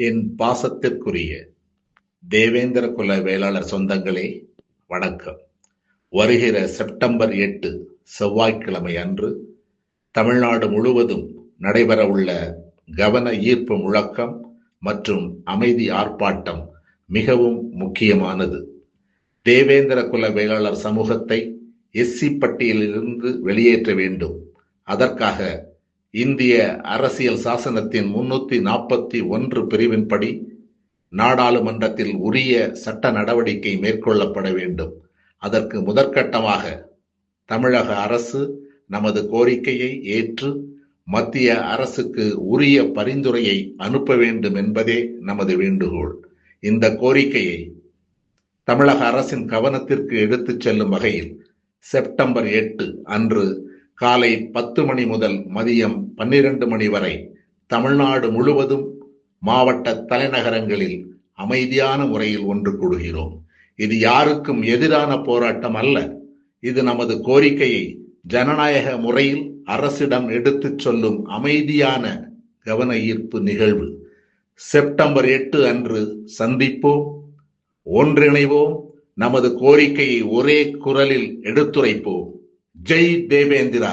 என் பாசத்திற்குரிய தேவேந்திர குல வேளாளர் சொந்தங்களே, வணக்கம். வருகிற செப்டம்பர் 8 செவ்வாய்க்கிழமை அன்று தமிழ்நாடு முழுவதும் நடைபெறவுள்ள கவன ஈர்ப்பு முழக்கம் மற்றும் அமைதி ஆர்ப்பாட்டம் மிகவும் முக்கியமானது. தேவேந்திர குல வேளாளர் சமூகத்தை எஸ்சி பட்டியலிலிருந்து வெளியேற்ற வேண்டும். அதற்காக இந்திய அரசியல் சாசனத்தின் 341 பிரிவின்படி நாடாளுமன்றத்தில் உரிய சட்ட நடவடிக்கை மேற்கொள்ளப்பட வேண்டும். அதற்கு முதற்கட்டமாக தமிழக அரசு நமது கோரிக்கையை ஏற்று மத்திய அரசுக்கு உரிய பரிந்துரையை அனுப்ப வேண்டும் என்பதே நமது வேண்டுகோள். இந்த கோரிக்கையை தமிழக அரசின் கவனத்திற்கு எடுத்துச் செல்லும் வகையில் செப்டம்பர் 8 அன்று காலை 10 மணி முதல் மதியம் 12 மணி வரை தமிழ்நாடு முழுவதும் மாவட்ட தலைநகரங்களில் அமைதியான முறையில் ஒன்று கூடுகிறோம். இது யாருக்கும் எதிரான போராட்டம் அல்ல. இது நமது கோரிக்கையை ஜனநாயக முறையில் அரசிடம் எடுத்துச் சொல்லும் அமைதியான கவன ஈர்ப்பு நிகழ்வு. செப்டம்பர் 8 அன்று சந்திப்போம், ஒன்றிணைவோம், நமது கோரிக்கையை ஒரே குரலில் எடுத்துரைப்போம். ஜெய் தேவேந்திரா.